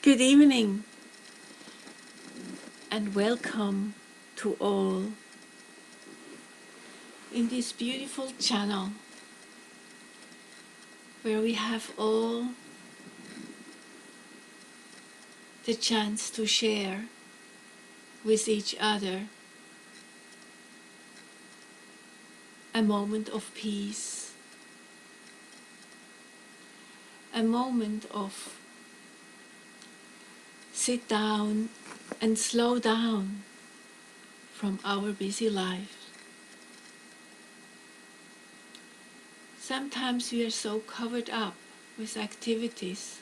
Good evening and welcome to all in this beautiful channel where we have all the chance to share with each other a moment of peace, a moment of sit down and slow down from our busy life. Sometimes we are so covered up with activities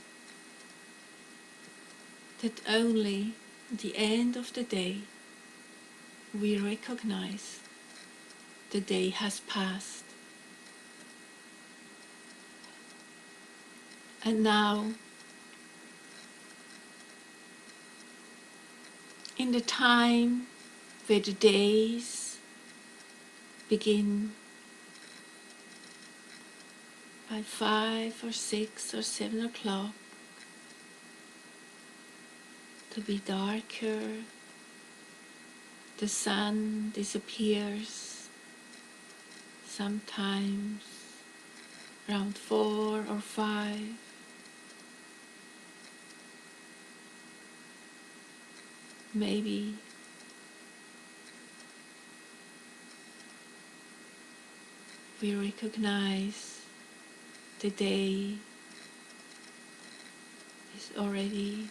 that only at the end of the day we recognize the day has passed. And now, in the time where the days begin by 5 or 6 or 7 o'clock to be darker, the sun disappears sometimes around 4 or 5. Maybe we recognize the day is already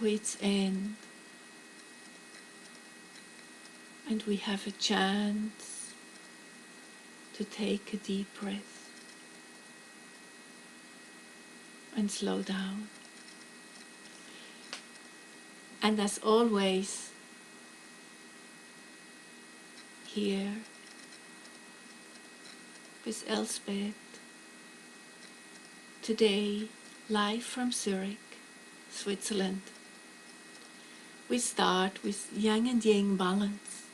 to its end, and we have a chance to take a deep breath and slow down. And as always, here with Elsbeth, today live from Zurich, Switzerland. We start with yang and yang balance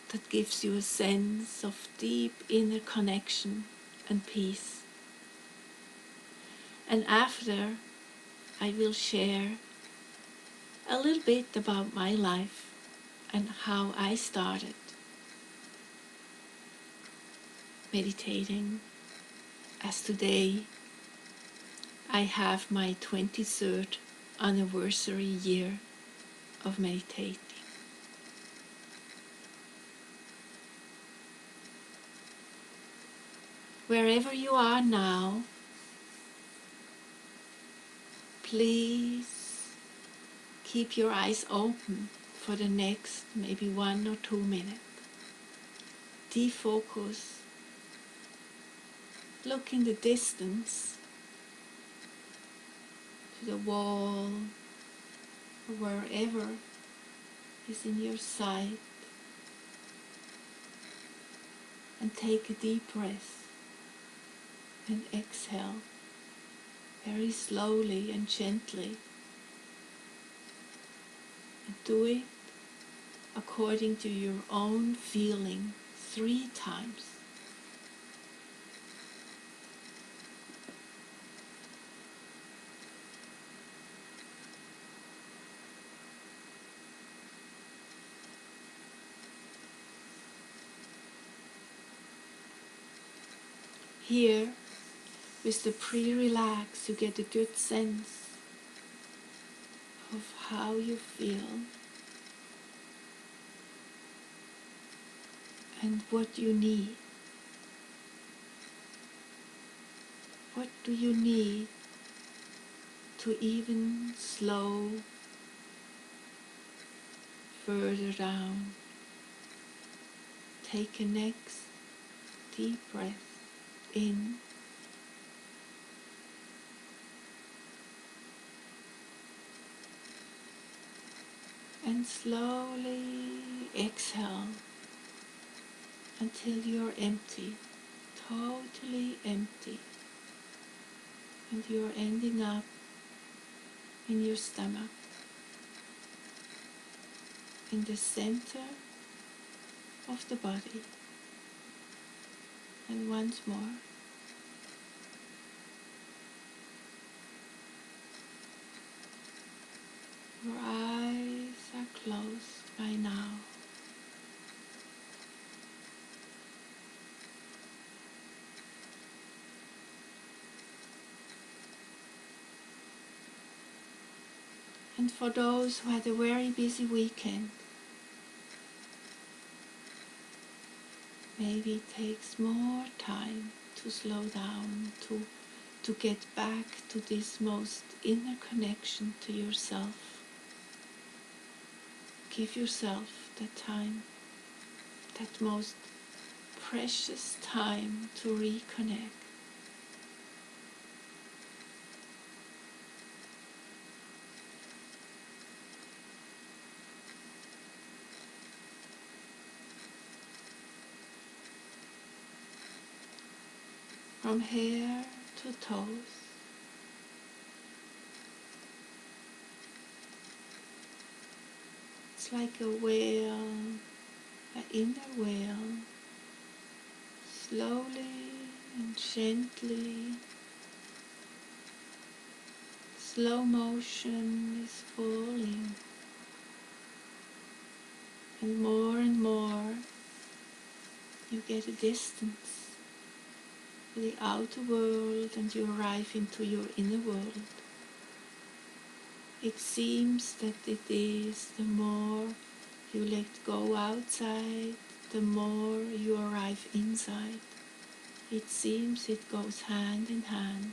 that gives you a sense of deep inner connection and peace. And after, I will share a little bit about my life and how I started meditating, as today I have my 23rd anniversary year of meditating. Wherever you are now, please keep your eyes open for the next maybe 1 or 2 minutes. Defocus. Look in the distance to the wall or wherever is in your sight, and take a deep breath and exhale very slowly and gently, and do it according to your own feeling 3 times. Here, with the pre-relax, you get a good sense of how you feel and what you need. What do you need to even slow further down? Take a next deep breath in, and slowly exhale until you're empty, totally empty, and you're ending up in your stomach, in the center of the body. And once more, your eyes are closed by now. And for those who had a very busy weekend, maybe it takes more time to slow down, to get back to this most inner connection to yourself. Give yourself that time, that most precious time to reconnect. From hair to toes, it's like a whale, an inner whale, slowly and gently. Slow motion is falling, and more you get a distance to the outer world, and you arrive into your inner world. It seems that it is the more you let go outside, the more you arrive inside. It seems it goes hand in hand.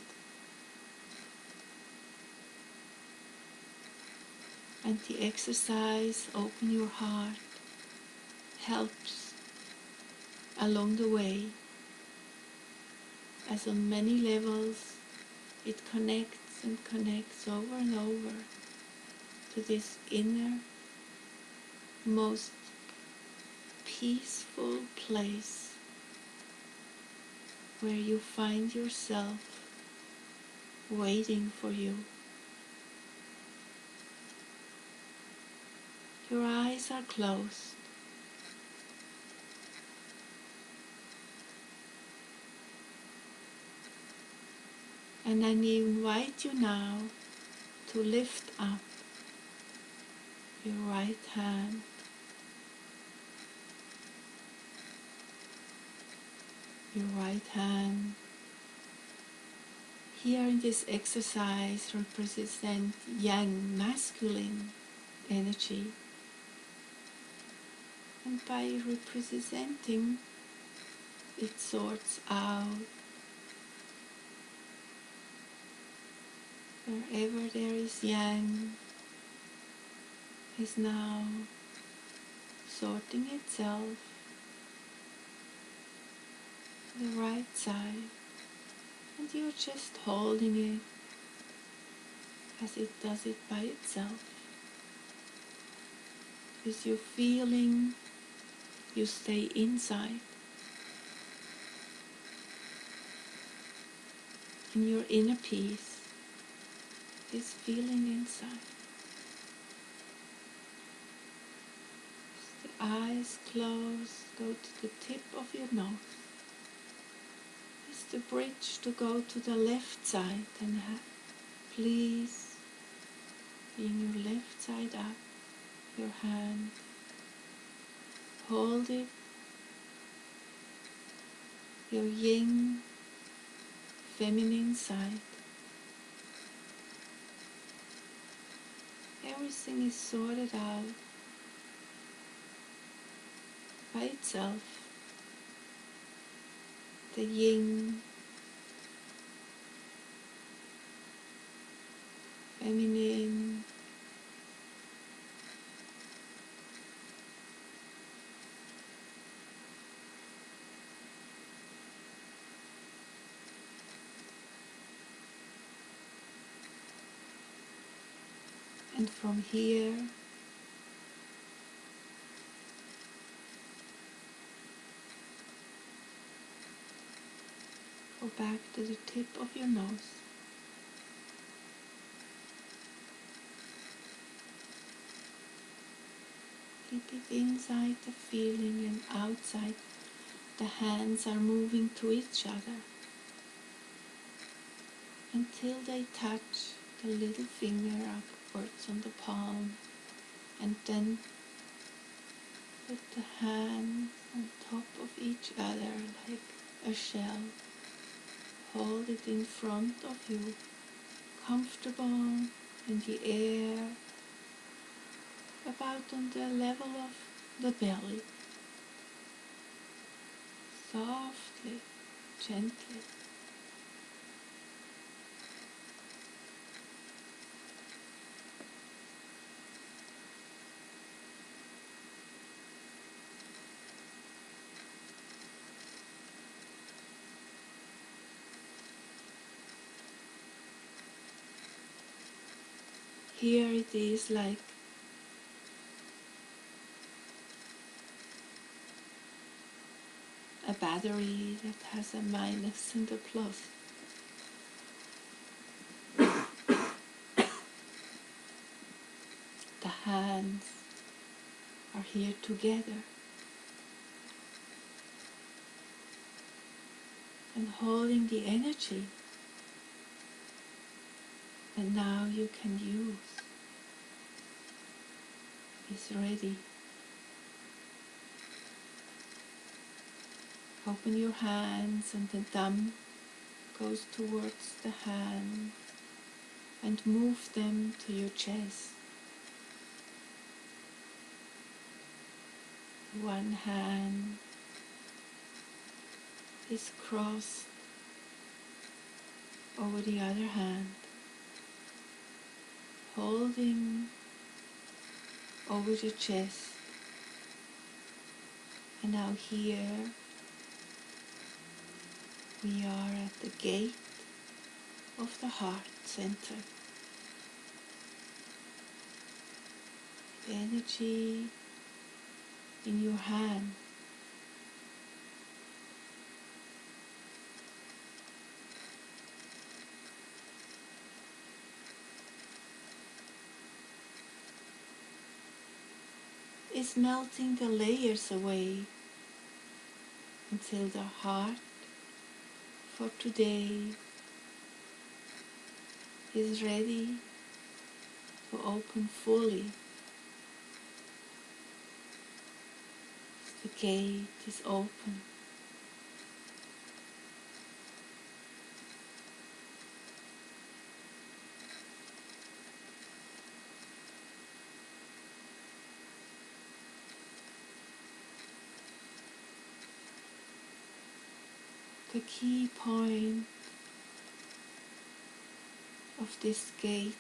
And the exercise, open your heart, helps along the way, as on many levels it connects and connects over and over to this inner, most peaceful place where you find yourself waiting for you. Your eyes are closed. And I invite you now to lift up your right hand. Your right hand here in this exercise represents yang, masculine energy. And by representing, it sorts out wherever there is yang, is now sorting itself to the right side, and you're just holding it as it does it by itself. With your feeling, you stay inside, in your inner peace, this feeling inside. The eyes closed, go to the tip of your nose. It's the bridge to go to the left side, and please, in your left side up, your hand, hold it, your yin, feminine side. Everything is sorted out by itself. The yin, feminine, and from here go back to the tip of your nose. Keep it inside the feeling, and outside the hands are moving to each other until they touch the little finger upwards on the palm, and then put the hands on top of each other like a shell. Hold it in front of you, comfortable in the air, about on the level of the belly. Softly, gently. Here it is like a battery that has a minus and a plus. The hands are here together and holding the energy, and now you can use is ready. Open your hands, and the thumb goes towards the hand, and move them to your chest. One hand is crossed over the other hand, holding over your chest. And now here we are at the gate of the heart center. The energy in your hand is melting the layers away until the heart for today is ready to open fully. The gate is open. The key point of this gate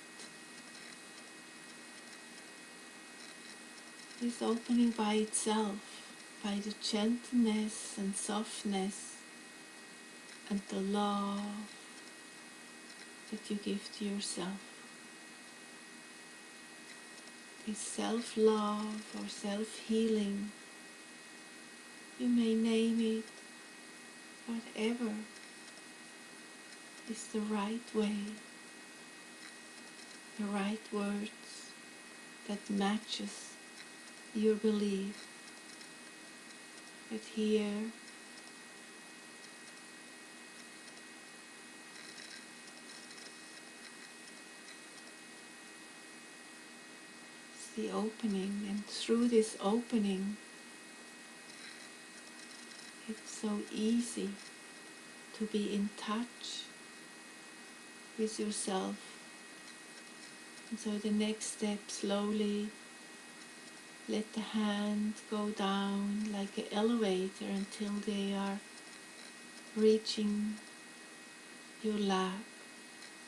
is opening by itself, by the gentleness and softness and the love that you give to yourself. This self-love or self-healing, you may name it whatever is the right way, the right words that matches your belief. But here is the opening, and through this opening it's so easy to be in touch with yourself. And so the next step, slowly let the hand go down like an elevator until they are reaching your lap,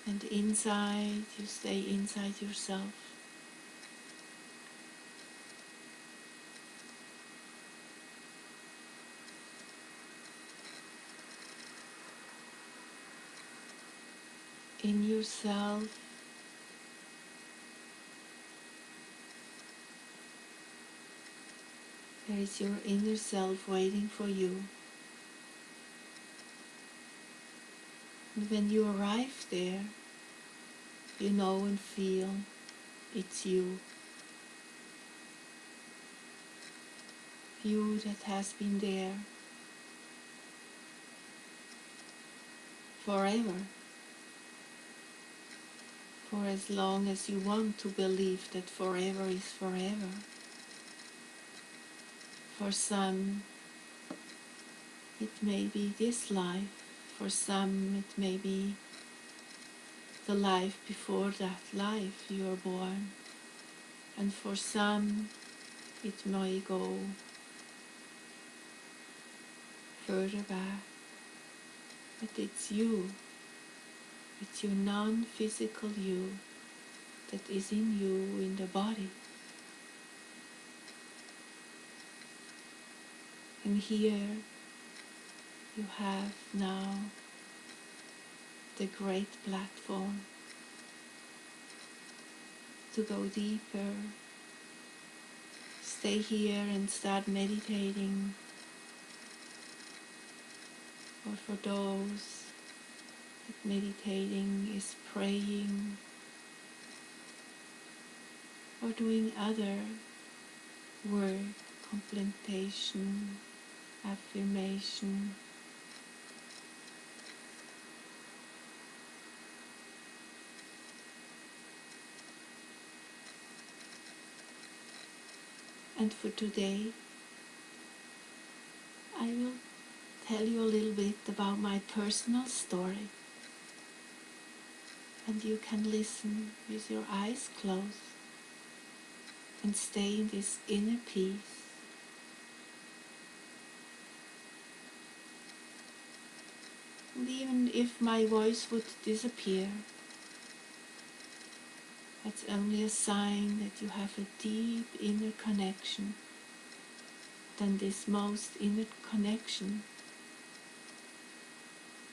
and inside you stay inside yourself. In yourself there is your inner self waiting for you. And when you arrive there, you know and feel it's you. You that has been there forever, for as long as you want to believe that forever is forever. For some it may be this life, for some it may be the life before that life you are born, and for some it may go further back. But it's you, it's your non-physical you that is in you, in the body. And here you have now the great platform to go deeper. Stay here and start meditating. Or for those that meditating is praying or doing other work, contemplation, affirmation. And for today, I will tell you a little bit about my personal story. And you can listen with your eyes closed and stay in this inner peace. And even if my voice would disappear, I That's only a sign that you have a deep inner connection. Then this most inner connection,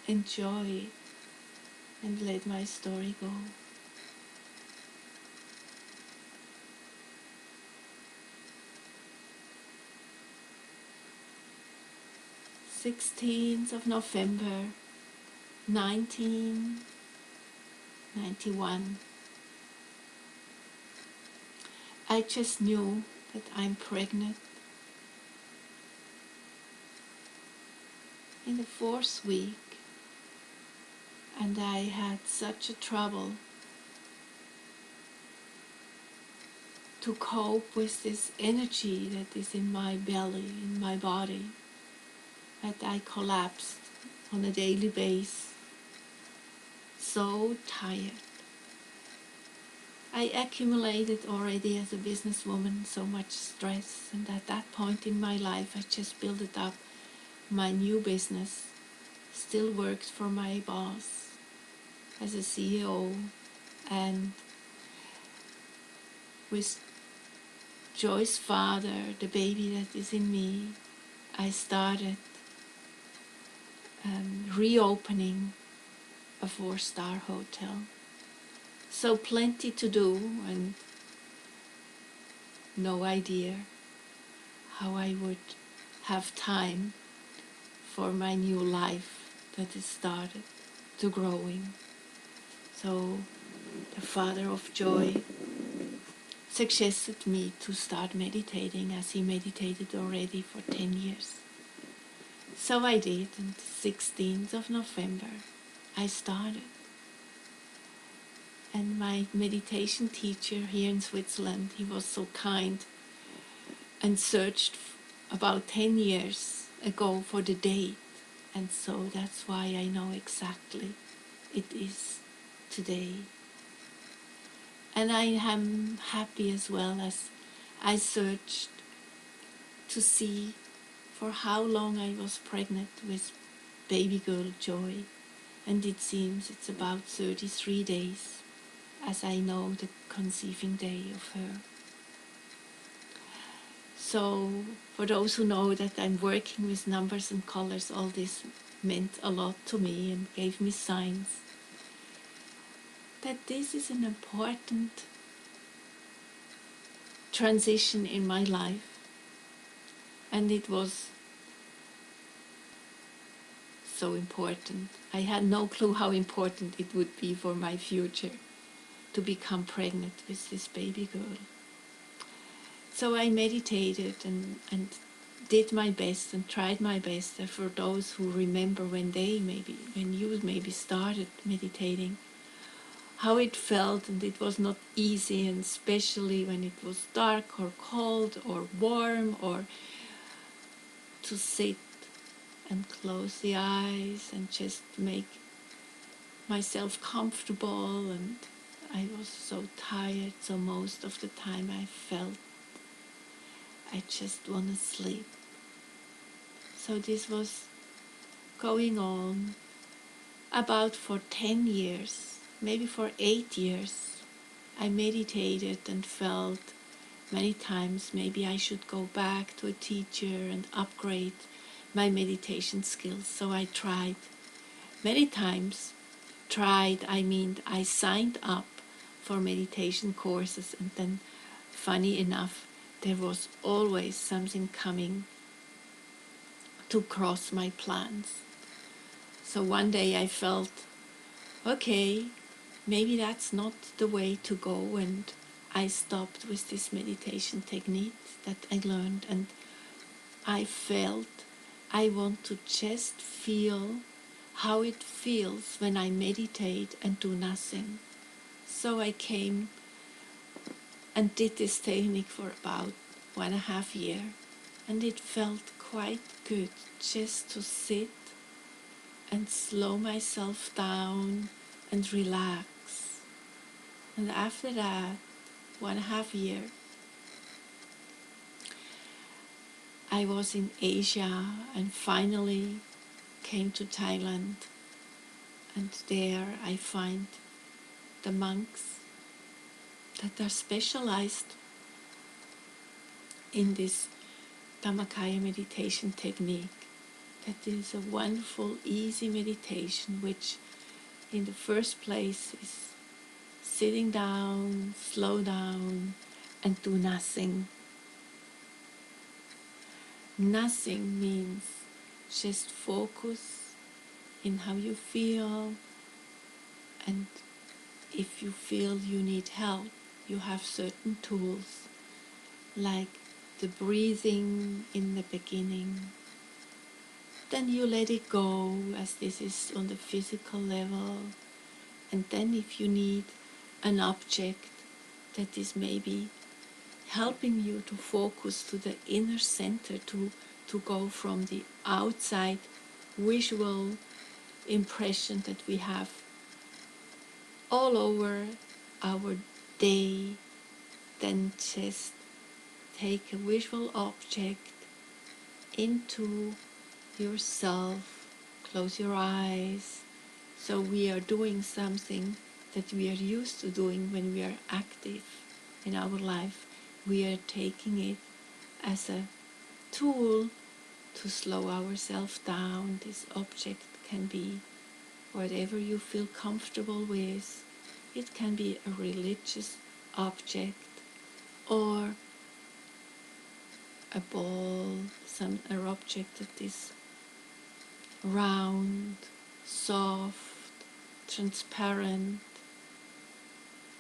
enjoy it and let my story go. 16th of November 1991. I just knew that I'm pregnant. In the 4th week, and I had such a trouble to cope with this energy that is in my belly, in my body, that I collapsed on a daily basis, so tired. I accumulated already as a businesswoman so much stress, and at that point in my life I just built it up. My new business, still worked for my boss as a CEO, and with Joy's father, the baby that is in me, I started reopening a 4-star hotel. So plenty to do and no idea how I would have time for my new life that is started to growing. So the father of Joy suggested me to start meditating, as he meditated already for 10 years. So I did, and the 16th of November I started. And my meditation teacher here in Switzerland, he was so kind and searched about 10 years ago for the date. And so that's why I know exactly it is today. And I am happy as well, as I searched to see for how long I was pregnant with baby girl Joy. And it seems it's about 33 days, as I know the conceiving day of her. So for those who know that I'm working with numbers and colors, all this meant a lot to me and gave me signs that this is an important transition in my life. And it was so important. I had no clue how important it would be for my future to become pregnant with this baby girl. So I meditated and did my best and tried my best. And for those who remember when you maybe started meditating, how it felt, and it was not easy, and especially when it was dark or cold or warm, or to sit and close the eyes and just make myself comfortable. And I was so tired, so most of the time I felt I just want to sleep. So this was going on about for 10 years, maybe for 8 years. I meditated and felt many times maybe I should go back to a teacher and upgrade my meditation skills. So I tried many times. I signed up for meditation courses, and then, funny enough, there was always something coming to cross my plans. So one day I felt, okay, maybe that's not the way to go, and I stopped with this meditation technique that I learned, and I felt I want to just feel how it feels when I meditate and do nothing. So I came and did this technique for about 1.5 years, and it felt quite good just to sit and slow myself down and relax. And after that 1.5 years, I was in Asia and finally came to Thailand, and there I find the monks that are specialized in this Dhammakaya meditation technique. That is a wonderful, easy meditation, which in the first place is sitting down, slow down, and do nothing. Nothing means just focus in how you feel, and if you feel you need help, you have certain tools, like the breathing in the beginning. Then you let it go, as this is on the physical level. And then if you need an object that is maybe helping you to focus to the inner center, to go from the outside visual impression that we have all over our day, then just take a visual object into yourself, close your eyes. So we are doing something that we are used to doing when we are active in our life. We are taking it as a tool to slow ourselves down. This object can be whatever you feel comfortable with. It can be a religious object or a ball, an object that is round, soft, transparent,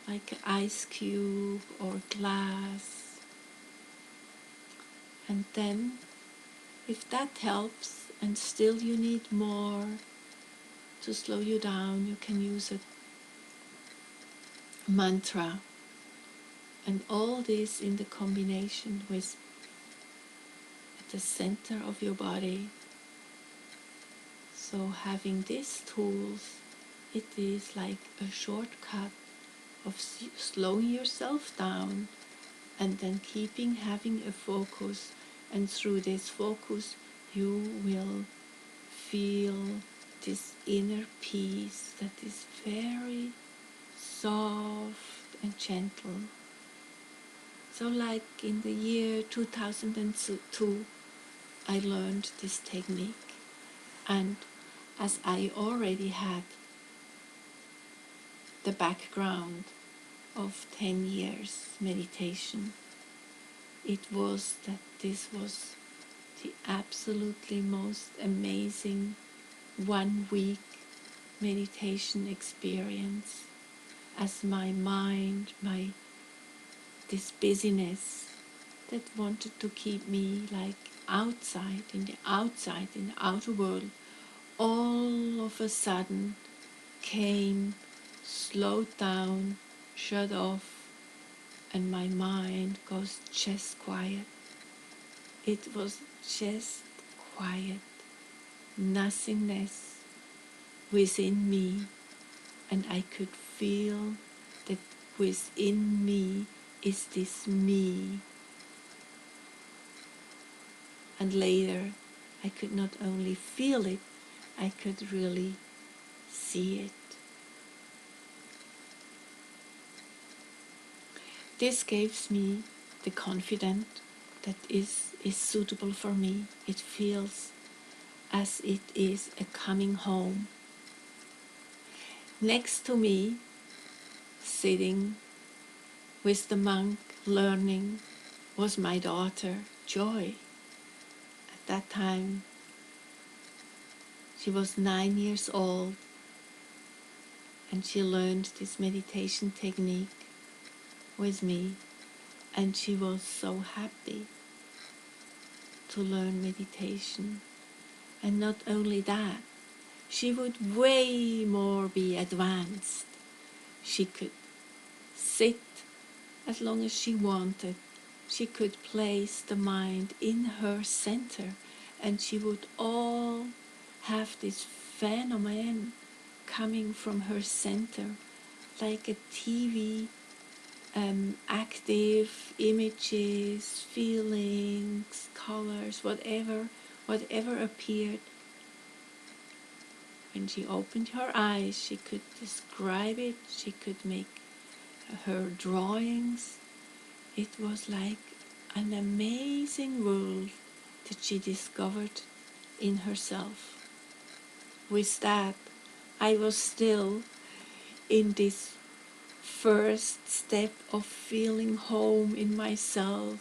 like an ice cube or glass. And then, if that helps and still you need more to slow you down, you can use a mantra. And all this in the combination with at the center of your body. So having these tools, it is like a shortcut of slowing yourself down and then having a focus, and through this focus you will feel this inner peace that is very soft and gentle. So like in the year 2002 I learned this technique, and as I already had the background of 10 years meditation, it was that this was the absolutely most amazing 1 week meditation experience, as my mind, this busyness that wanted to keep me like in the outer world, all of a sudden came, slowed down, shut off, and my mind goes just quiet. It was just quiet, nothingness within me, and I could feel that within me is this me. And later I could not only feel it, I could really see it. This gives me the confidence that is suitable for me. It feels as it is a coming home. Next to me, sitting with the monk learning, was my daughter Joy. At that time she was 9 years old, and she learned this meditation technique with me, and she was so happy to learn meditation. And not only that, she would way more be advanced. She could sit as long as she wanted. She could place the mind in her center, and she would all have this phenomenon coming from her center, like a TV, active images, feelings, colors, whatever appeared. When she opened her eyes, she could describe it, she could make her drawings. It was like an amazing world that she discovered in herself. With that, I was still in this first step of feeling home in myself,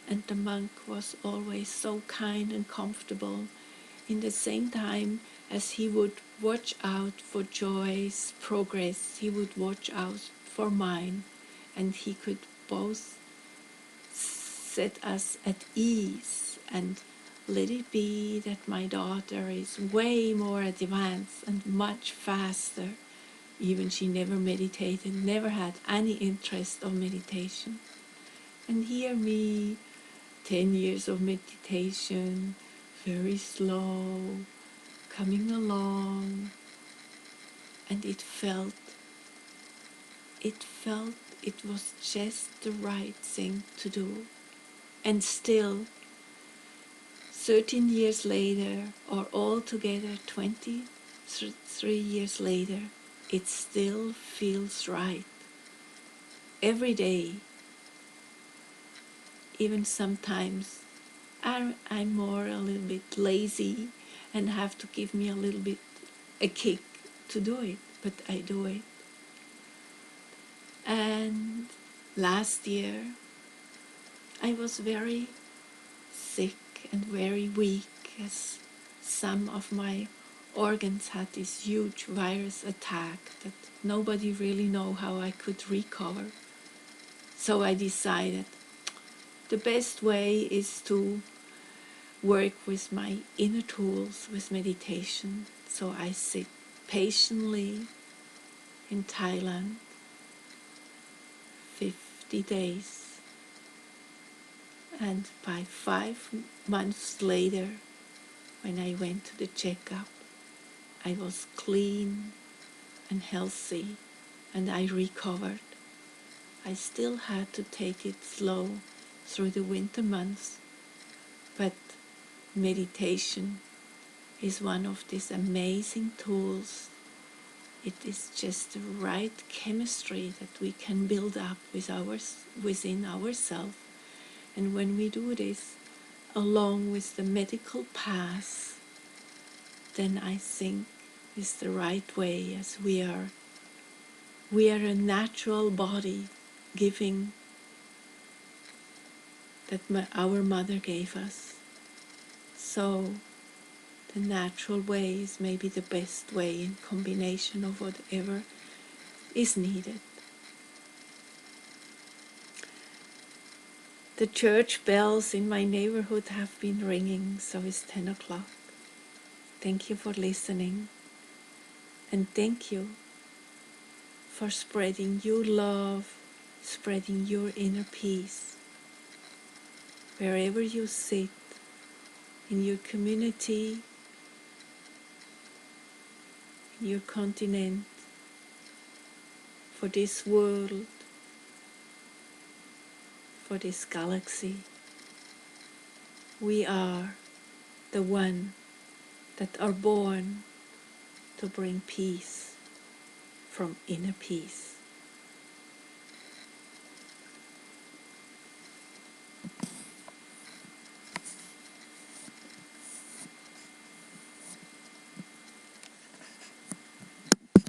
and the monk was always so kind and comfortable. In the same time as he would watch out for Joy's progress, he would watch out for mine, and he could both set us at ease and let it be that my daughter is way more advanced and much faster. Even she never meditated, never had any interest of meditation. And here me, 10 years of meditation, very slow, coming along, and it felt it was just the right thing to do. And still, 13 years later, or altogether 23 years later, it still feels right. Every day, even sometimes, I'm more a little bit lazy and have to give me a little bit a kick to do it, but I do it. And last year, I was very sick and very weak, as some of my organs had this huge virus attack that nobody really know how I could recover. So I decided the best way is to work with my inner tools with meditation. So I sit patiently in Thailand 50 days, and by 5 months later, when I went to the checkup, I was clean and healthy, and I recovered. I still had to take it slow through the winter months, but meditation is one of these amazing tools. It is just the right chemistry that we can build up within ourselves. And when we do this along with the medical path, then I think is the right way, as we are a natural body giving that our mother gave us. So the natural way is maybe the best way in combination of whatever is needed. The church bells in my neighborhood have been ringing, so it's 10 o'clock. Thank you for listening, and thank you for spreading your love, spreading your inner peace. Wherever you sit, in your community, in your continent, for this world, for this galaxy, we are the one that are born to bring peace from inner peace.